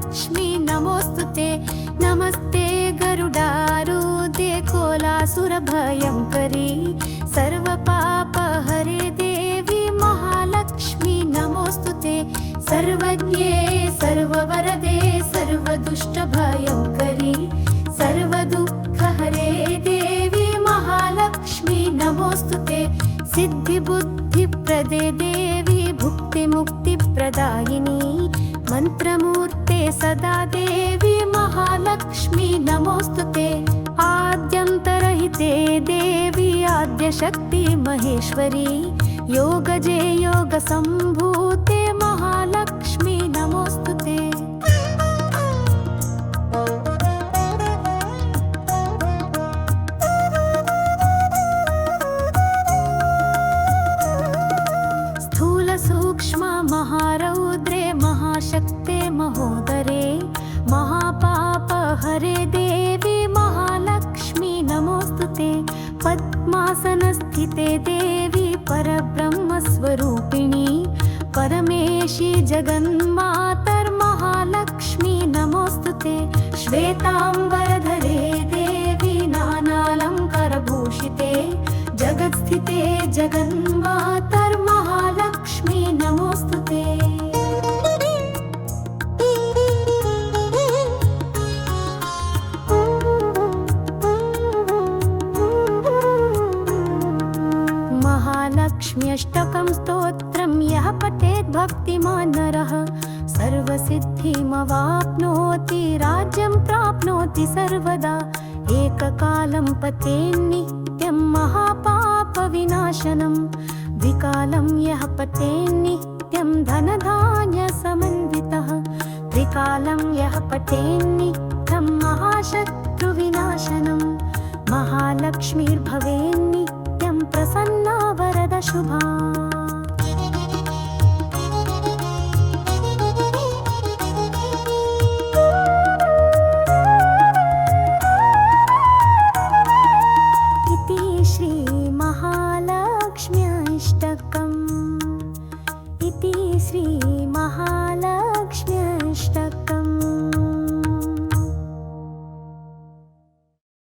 महालक्ष्मी नमोस्तुते। नमस्ते गरुडारूढे कोलासुरभयङ्करी सर्वपापहरे देवी महालक्ष्मी नमोस्तुते। सर्वज्ञे सर्ववरदे सर्वदुष्टभयङ्करी सर्वदुःखहरे देवी महालक्ष्मी नमोस्तुते। सिद्धिबुद्धिप्रदे देवी भुक्तिमुक्तिप्रदायिनी मंत्रमूर्ते सदा देवी महालक्ष्मी नमोस्तुते। आद्यन्तरहिते देवी आद्यशक्ति महेश्वरी योगजे योगसम्भूते महालक्ष्मी नमोस्तुते। स्थूल सूक्ष्म महारौद्रे महाशक्ते महोदरे महापापहरे देवी महालक्ष्मी नमोस्तुते। पद्मासनस्थिते देवी परब्रह्मस्वरूपिणी परमेशी जगन्मातर्महालक्ष्मी नमोस्तुते। श्वेताम्बरधरे देवी नानालङ्कारभूषिते जगत्स्थिते जगन्मातर्महालक्ष्मी नमोस्तुते। महालक्ष्म्यष्टकं स्तोत्रं यः पठेत् भक्तिमान् नरः सर्वसिद्धिमवाप्नोति राज्यं प्राप्नोति सर्वदा। एककालं पठेन्नित्यं महापापविनाशनं द्विकालं यः पठेन्नित्यं धनधान्यसमन्वितः त्रिकालं यः पठेन्नित्यं महाशत्रुविनाशनं महालक्ष्मीर्भवेन्नित्यं प्रसन्ना वरदा शुभा।